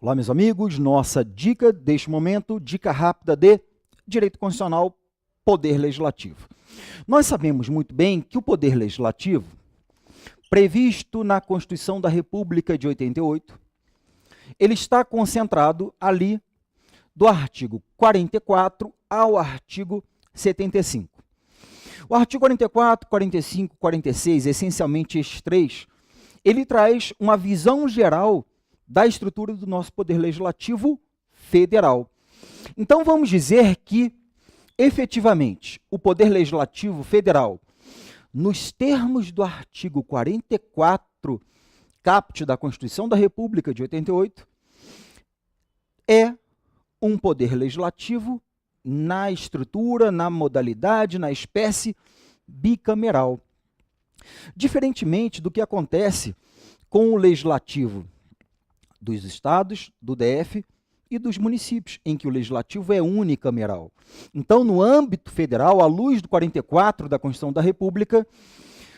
Olá, meus amigos, nossa dica deste momento, dica rápida de Direito Constitucional, Poder Legislativo. Nós sabemos muito bem que o Poder Legislativo, previsto na Constituição da República de 88, ele está concentrado ali do artigo 44 ao artigo 75. O artigo 44, 45, 46, essencialmente estes três, ele traz uma visão geral da estrutura do nosso Poder Legislativo Federal. Então, vamos dizer que, efetivamente, o Poder Legislativo Federal, nos termos do artigo 44, caput da Constituição da República de 88, é um Poder Legislativo na estrutura, na modalidade, na espécie bicameral. Diferentemente do que acontece com o Legislativo dos estados, do DF e dos municípios, em que o legislativo é unicameral. Então, no âmbito federal, à luz do 44 da Constituição da República,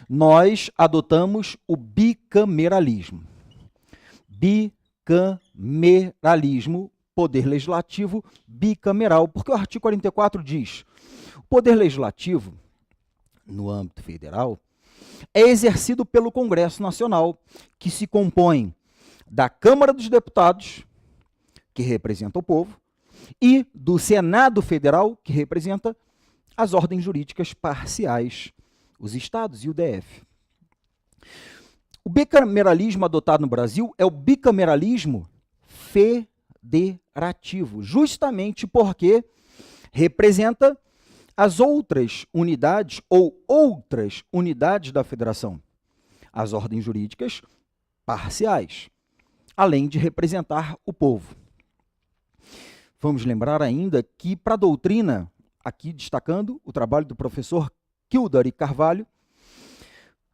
nós adotamos o bicameralismo. Bicameralismo, poder legislativo bicameral, porque o artigo 44 diz: o poder legislativo, no âmbito federal, é exercido pelo Congresso Nacional, que se compõe da Câmara dos Deputados, que representa o povo, e do Senado Federal, que representa as ordens jurídicas parciais, os estados e o DF. O bicameralismo adotado no Brasil é o bicameralismo federativo, justamente porque representa as outras unidades ou outras unidades da federação, as ordens jurídicas parciais, além de representar o povo. Vamos lembrar ainda que, para a doutrina, aqui destacando o trabalho do professor Kildare Carvalho,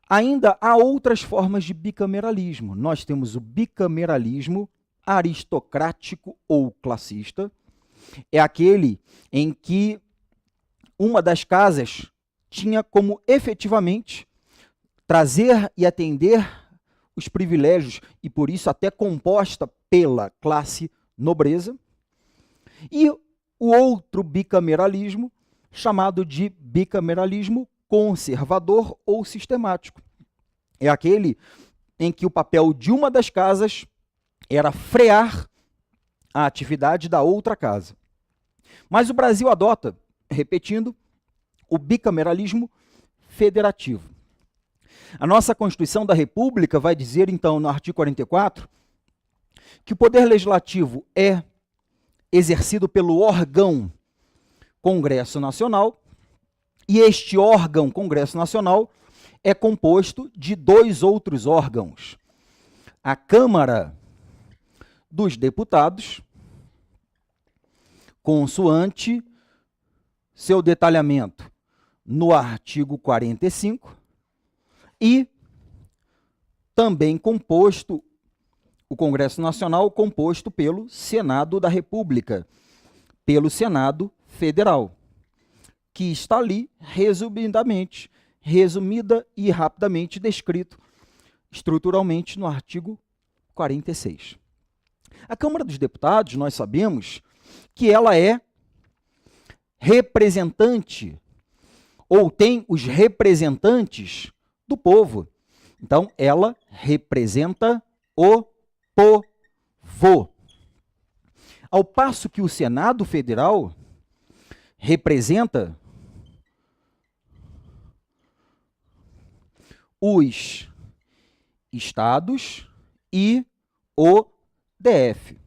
ainda há outras formas de bicameralismo. Nós temos o bicameralismo aristocrático ou classista, é aquele em que uma das casas tinha como efetivamente trazer e atender os privilégios, e por isso até composta pela classe nobreza, e o outro bicameralismo, chamado de bicameralismo conservador ou sistemático. É aquele em que o papel de uma das casas era frear a atividade da outra casa. Mas o Brasil adota, repetindo, o bicameralismo federativo. A nossa Constituição da República vai dizer, então, no artigo 44, que o Poder Legislativo é exercido pelo órgão Congresso Nacional, e este órgão Congresso Nacional é composto de dois outros órgãos: a Câmara dos Deputados, consoante seu detalhamento no artigo 45, e também composto, o Congresso Nacional composto pelo Senado da República, pelo Senado Federal, que está ali resumida e rapidamente descrito estruturalmente no artigo 46. A Câmara dos Deputados, nós sabemos que ela é representante, ou tem os representantes do povo. Então, ela representa o povo. Ao passo que o Senado Federal representa os estados e o DF.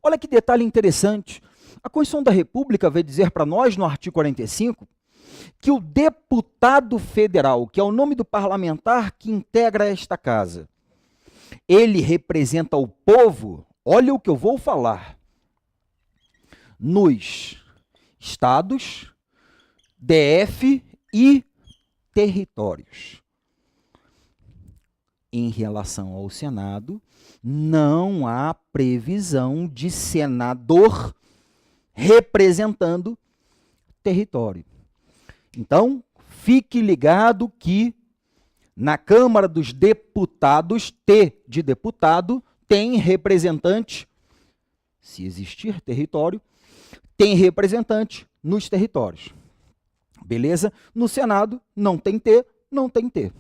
Olha que detalhe interessante. A Constituição da República vai dizer para nós, no artigo 45, que o deputado federal, que é o nome do parlamentar que integra esta casa, ele representa o povo, olha o que eu vou falar, nos estados, DF e territórios. Em relação ao Senado, não há previsão de senador representando território. Então, fique ligado que na Câmara dos Deputados, T de deputado, tem representante se existir território, tem representante nos territórios. Beleza? No Senado, não tem T, não tem T.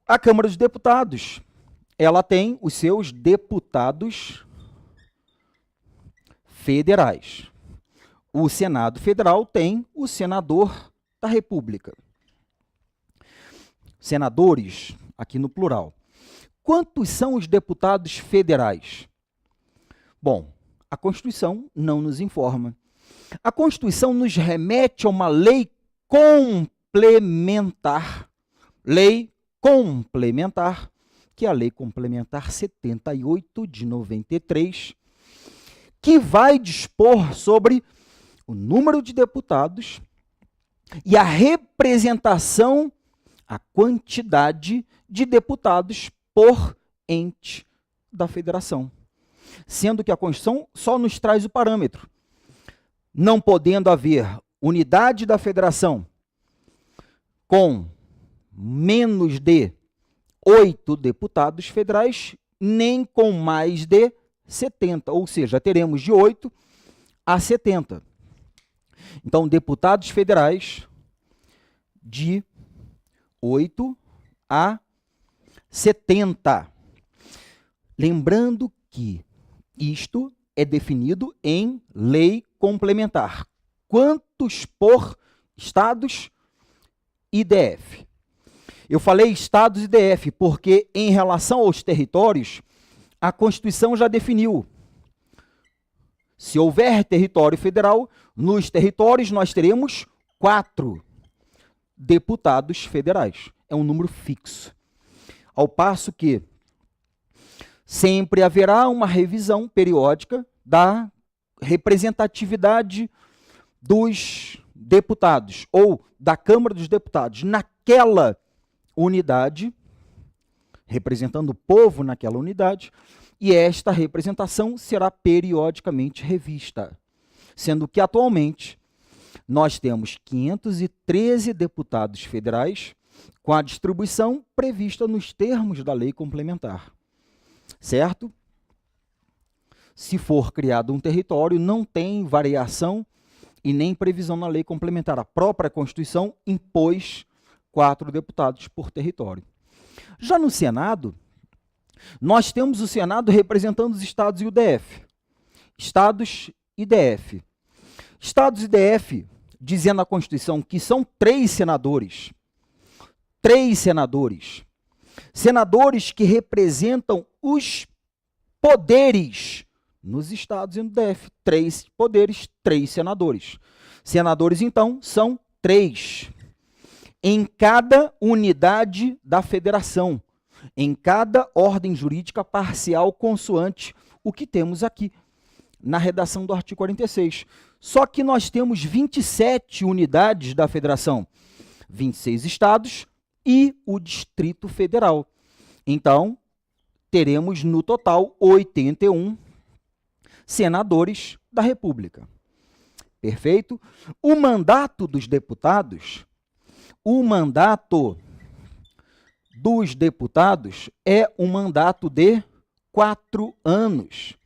A Câmara dos Deputados, ela tem os seus deputados federais. O Senado Federal tem o senador da República. Senadores, aqui no plural. Quantos são os deputados federais? Bom, a Constituição não nos informa. A Constituição nos remete a uma lei complementar. Lei complementar, que é a Lei Complementar 78 de 93, que vai dispor sobre o número de deputados e a representação, a quantidade de deputados por ente da federação. Sendo que a Constituição só nos traz o parâmetro. Não podendo haver unidade da federação com menos de 8 deputados federais, nem com mais de 70, ou seja, teremos de 8 a 70. Então, deputados federais de 8 a 70. Lembrando que isto é definido em lei complementar. Quantos por estados e DF? Eu falei estados e DF porque, em relação aos territórios, a Constituição já definiu. Se houver território federal, nos territórios nós teremos 4 deputados federais. É um número fixo. Ao passo que sempre haverá uma revisão periódica da representatividade dos deputados ou da Câmara dos Deputados naquela unidade, representando o povo naquela unidade, e esta representação será periodicamente revista, sendo que atualmente nós temos 513 deputados federais com a distribuição prevista nos termos da lei complementar. Certo? Se for criado um território, não tem variação e nem previsão na lei complementar. A própria Constituição impôs 4 deputados por território. Já no Senado, nós temos o Senado representando os estados e o DF. Estados e DF. Estados e DF, dizendo a Constituição que são 3 senadores. 3 senadores. Senadores que representam os poderes nos estados e no DF. 3 poderes, 3 senadores. Senadores, então, são 3. Em cada unidade da federação, em cada ordem jurídica parcial consoante o que temos aqui na redação do artigo 46. Só que nós temos 27 unidades da federação, 26 estados e o Distrito Federal. Então, teremos no total 81 senadores da República. Perfeito? O mandato dos deputados é um mandato de 4 anos.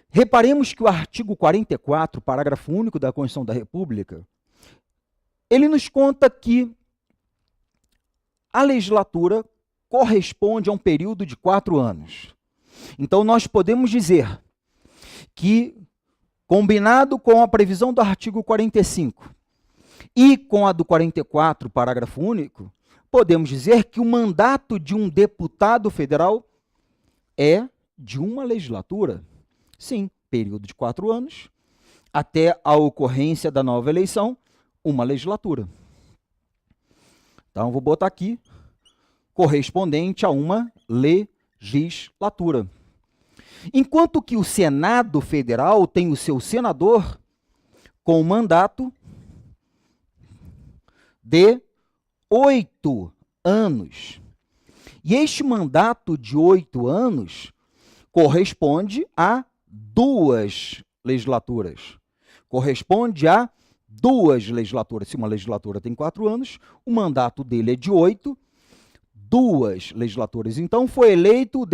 Reparemos que o artigo 44, parágrafo único da Constituição da República, ele nos conta que a legislatura corresponde a um período de 4 anos. Então, nós podemos dizer que, combinado com a previsão do artigo 45 e com a do 44, parágrafo único, podemos dizer que o mandato de um deputado federal é de uma legislatura. Sim, período de 4 anos, até a ocorrência da nova eleição, uma legislatura. Então, vou botar aqui, correspondente a uma legislatura. Enquanto que o Senado Federal tem o seu senador com mandato de 8 anos. E este mandato de 8 anos corresponde a 2 legislaturas. Corresponde a 2 legislaturas. Se uma legislatura tem 4 anos, o mandato dele é de 8, 2 legislaturas. Então, foi eleito o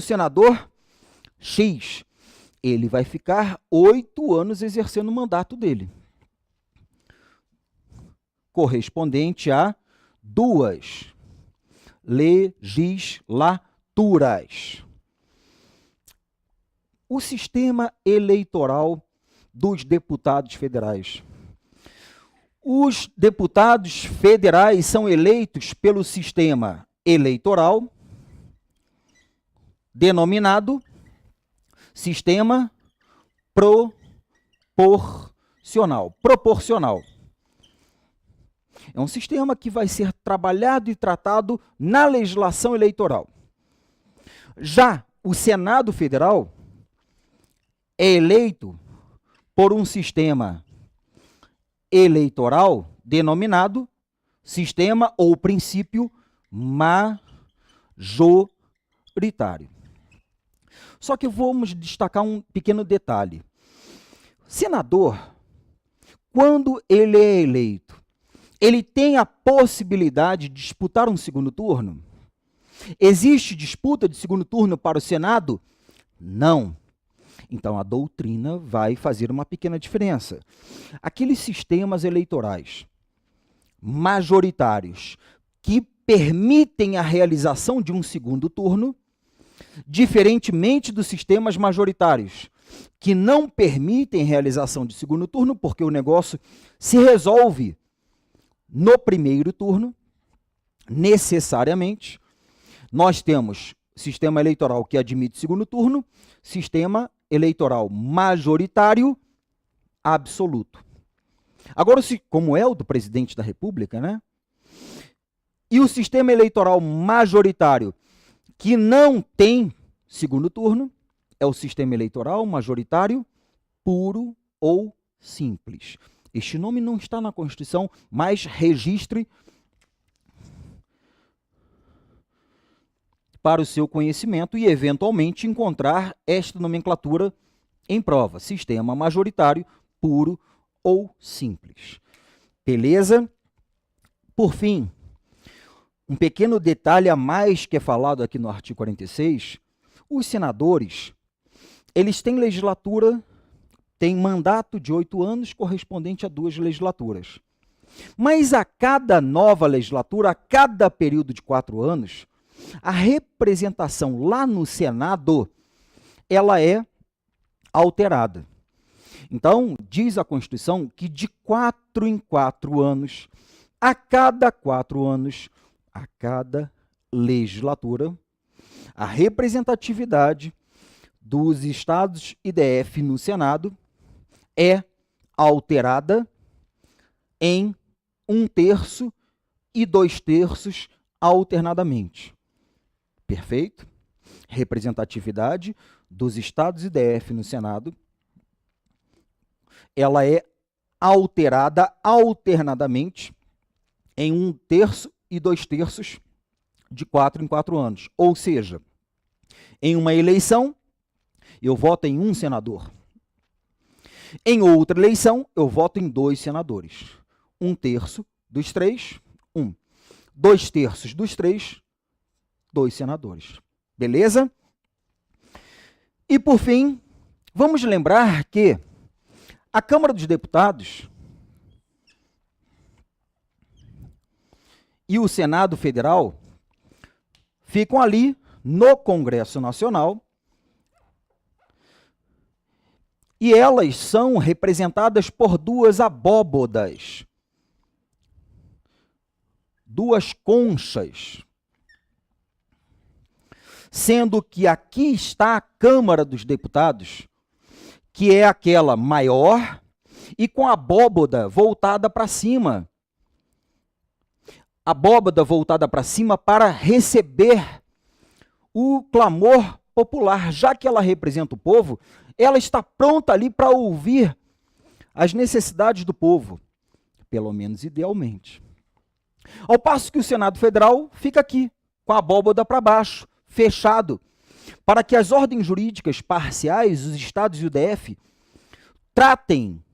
senador X, ele vai ficar 8 anos exercendo o mandato dele, correspondente a 2 legislaturas. O sistema eleitoral dos deputados federais. Os deputados federais são eleitos pelo sistema eleitoral, denominado sistema proporcional. É um sistema que vai ser trabalhado e tratado na legislação eleitoral. Já o Senado Federal é eleito por um sistema eleitoral denominado sistema ou princípio majoritário. Só que vamos destacar um pequeno detalhe. Senador, quando ele é eleito, ele tem a possibilidade de disputar um segundo turno? Existe disputa de segundo turno para o Senado? Não. Então, a doutrina vai fazer uma pequena diferença. Aqueles sistemas eleitorais majoritários que permitem a realização de um segundo turno, diferentemente dos sistemas majoritários que não permitem realização de segundo turno, porque o negócio se resolve no primeiro turno, necessariamente. Nós temos sistema eleitoral que admite segundo turno, sistema eleitoral majoritário absoluto. Agora, como é o do presidente da República, né? E o sistema eleitoral majoritário que não tem segundo turno é o sistema eleitoral majoritário puro ou simples. Este nome não está na Constituição, mas registre para o seu conhecimento e, eventualmente, encontrar esta nomenclatura em prova. Sistema majoritário, puro ou simples. Beleza? Por fim, um pequeno detalhe a mais que é falado aqui no artigo 46, os senadores, eles têm legislatura, têm mandato de 8 anos, correspondente a 2 legislaturas. Mas a cada nova legislatura, a cada período de 4 anos, a representação lá no Senado, ela é alterada. Então, diz a Constituição que de 4 em 4 anos, a cada 4 anos, a cada legislatura, a representatividade dos estados e DF no Senado é alterada em 1/3 e 2/3 alternadamente. Perfeito? Representatividade dos estados e DF no Senado, ela é alterada alternadamente em 1/3 e 2/3 de 4 em 4 anos. Ou seja, em uma eleição, eu voto em um senador. Em outra eleição, eu voto em 2 senadores. 1/3 dos 3, 1. 2/3 dos 3, 2 senadores. Beleza? E, por fim, vamos lembrar que a Câmara dos Deputados e o Senado Federal ficam ali no Congresso Nacional e elas são representadas por 2 abóbodas, 2 conchas, sendo que aqui está a Câmara dos Deputados, que é aquela maior e com a abóboda voltada para cima. Abóboda voltada para cima para receber o clamor popular, já que ela representa o povo, ela está pronta ali para ouvir as necessidades do povo, pelo menos idealmente. Ao passo que o Senado Federal fica aqui, com a abóboda para baixo, fechado, para que as ordens jurídicas parciais, os estados e o DF, tratem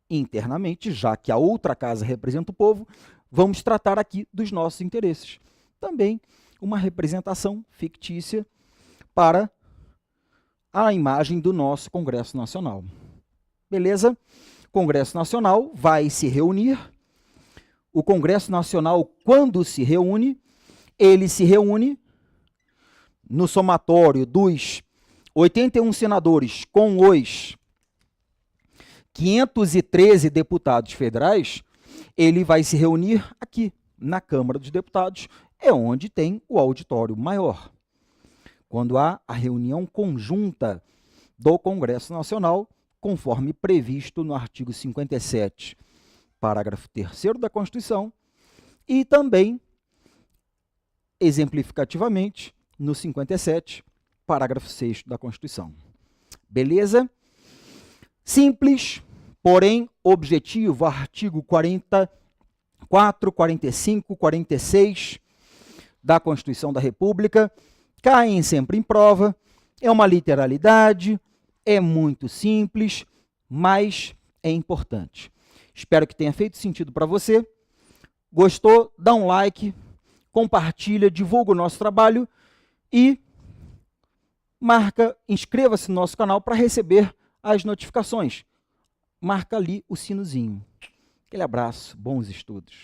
internamente, já que a outra casa representa o povo, vamos tratar aqui dos nossos interesses. Também uma representação fictícia para a imagem do nosso Congresso Nacional. Beleza? Congresso Nacional vai se reunir. O Congresso Nacional, quando se reúne, ele se reúne no somatório dos 81 senadores com os 513 deputados federais, ele vai se reunir aqui, na Câmara dos Deputados, é onde tem o auditório maior. Quando há a reunião conjunta do Congresso Nacional, conforme previsto no artigo 57, parágrafo 3º da Constituição, e também, exemplificativamente, no 57, parágrafo 6º da Constituição. Beleza? Simples, porém objetivo, artigo 44, 45, 46 da Constituição da República, caem sempre em prova, é uma literalidade, é muito simples, mas é importante. Espero que tenha feito sentido para você. Gostou? Dá um like, compartilha, divulga o nosso trabalho e inscreva-se no nosso canal para receber as notificações. Marca ali o sinozinho. Aquele abraço, bons estudos.